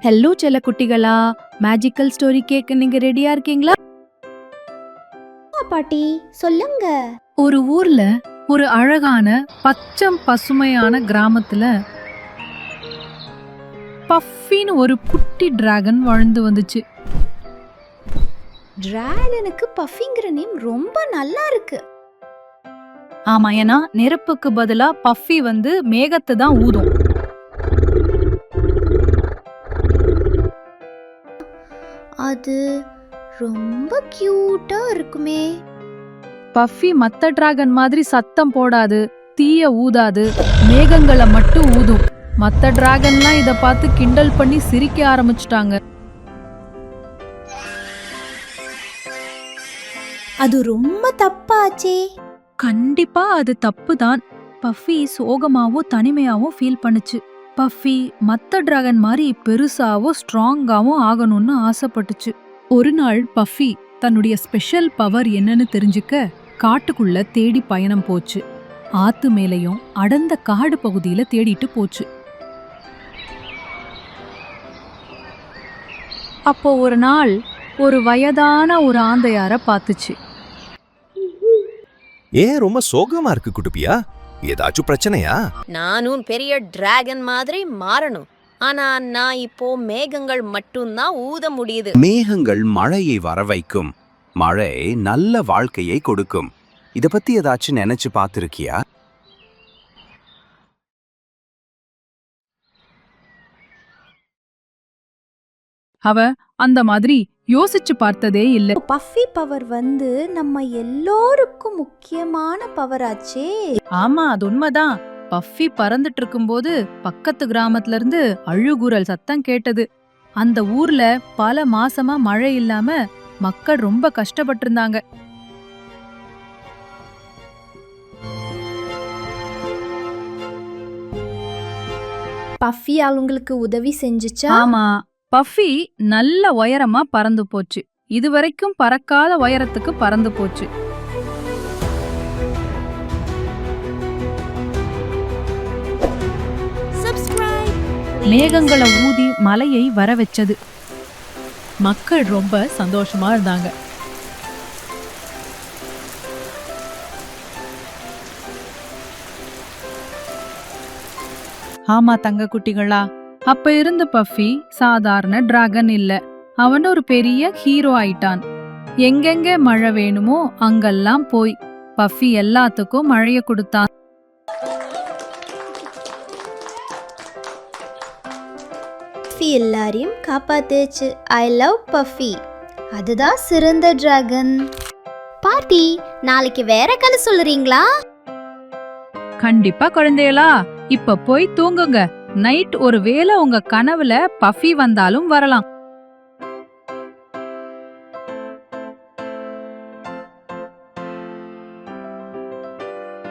Hello செல்ல குட்டிகளா, magical story கேட்க நீங்க ரெடியா இருக்கீங்களா? பாட்டி சொல்லுங்க. ஒரு ஊர்ல ஒரு அழகான பச்சம் பசுமையான கிராமத்துல பஃபின்னு ஒரு குட்டி டிராகன் வாழ்ந்து வந்துச்சு. டிராகனுக்கு பஃபிங்கிற நேம் ரொம்ப நல்லா இருக்கு. ஆமா, ஏன்னா நெருப்புக்கு பதிலா பஃபி மேகத்தை தான் ஊதும். அது ரொம்ப கியூட்டா இருக்குமே. பஃபி மத்த டிராகன் மாதிரி சத்தம் போடாது, தீய ஊதாது, மேகங்களை மட்டும் ஊதும். மத்த டிராகன்லாம் இத பார்த்து கிண்டல் பண்ணி சிரிக்க ஆரம்பிச்சிட்டாங்க. அது ரொம்ப தப்பாச்சே. கண்டிப்பா அது தப்புதான். பஃபி சோகமாவும் தனிமையாவும் ஃபீல் பண்ணுச்சு. பஃபி மத்த டிராகன் மாதிரி பெருசாவும் ஸ்ட்ராங்காவும் ஆகணும்னு ஆசைப்பட்டுச்சு. ஒரு நாள் பஃபி தன்னுடைய ஸ்பெஷல் பவர் என்னன்னு தெரிஞ்சுக்க காட்டுக்குள்ள தேடி பயணம் போச்சு. ஆத்து மேலையும் அடர்ந்த காடு பகுதியில தேடிட்டு போச்சு. அப்போ ஒரு நாள் ஒரு வயதான ஒரு ஆந்தையார பாத்துச்சு. ஏன் ரொம்ப சோகமா இருக்கு குட்டுப்பியா? ஏதாச்சும் பிரச்சனையா? நானும் பெரிய டிராகன் மாதிரி மாறணும். ஆனா நான் இப்போ மேகங்கள் மட்டும்தான் ஊத முடியுது. மேகங்கள் மழையை வர வைக்கும். மழை நல்ல வாழ்க்கையை கொடுக்கும். இத பத்தி ஏதாச்சும் நினைச்சு பார்த்திருக்கியா? அவ அந்த மாதிரி யோசிச்சு பார்த்ததே இல்ல. பஃபி பவர் நம்ம எல்லோருக்கும் முக்கியமான பவர் ஆச்சே. ஆமா, அது உண்மைதான். பஃபி பறந்துட்டு இருக்கும்போது பக்கத்து கிராமத்துல இருந்து அழுகுரல் சத்தம் கேட்டது. அந்த ஊர்ல பல மாசமா மழை இல்லாம மக்கள் ரொம்ப கஷ்டப்பட்டு இருந்தாங்க. பஃபி அவங்களுக்கு உதவி செஞ்சுச்சா? ஆமா, பஃபி நல்ல உயரமா பறந்து போச்சு. இதுவரைக்கும் பறக்காத உயரத்துக்கு பறந்து போச்சு. மேகங்களை ஊதி மலையை வர வச்சது. மக்கள் ரொம்ப சந்தோஷமா இருந்தாங்க. ஆமா தங்க குட்டிகளா, அப்ப இருந்த பஃபி சாதாரண டிராகன் இல்ல. அவன் ஒரு பெரிய ஹீரோ ஆயிட்டான். எங்கெங்க மழை வேணுமோ அங்கெல்லாம் போய் பஃபி எல்லாத்துக்கும் மழைய கொடுத்தான். பஃபி எல்லாரையும் காப்பாத்துச்சு. I love puffy. அதுதான் சிறந்த டிராகன். பாட்டி, நாளைக்கு வேற கதை சொல்றீங்களா? கண்டிப்பா குழந்தைகளா, இப்ப போய் தூங்குங்க. நைட் ஒரு வேளை உங்க கனவுல பஃபி வந்தாலும் வரலாம்.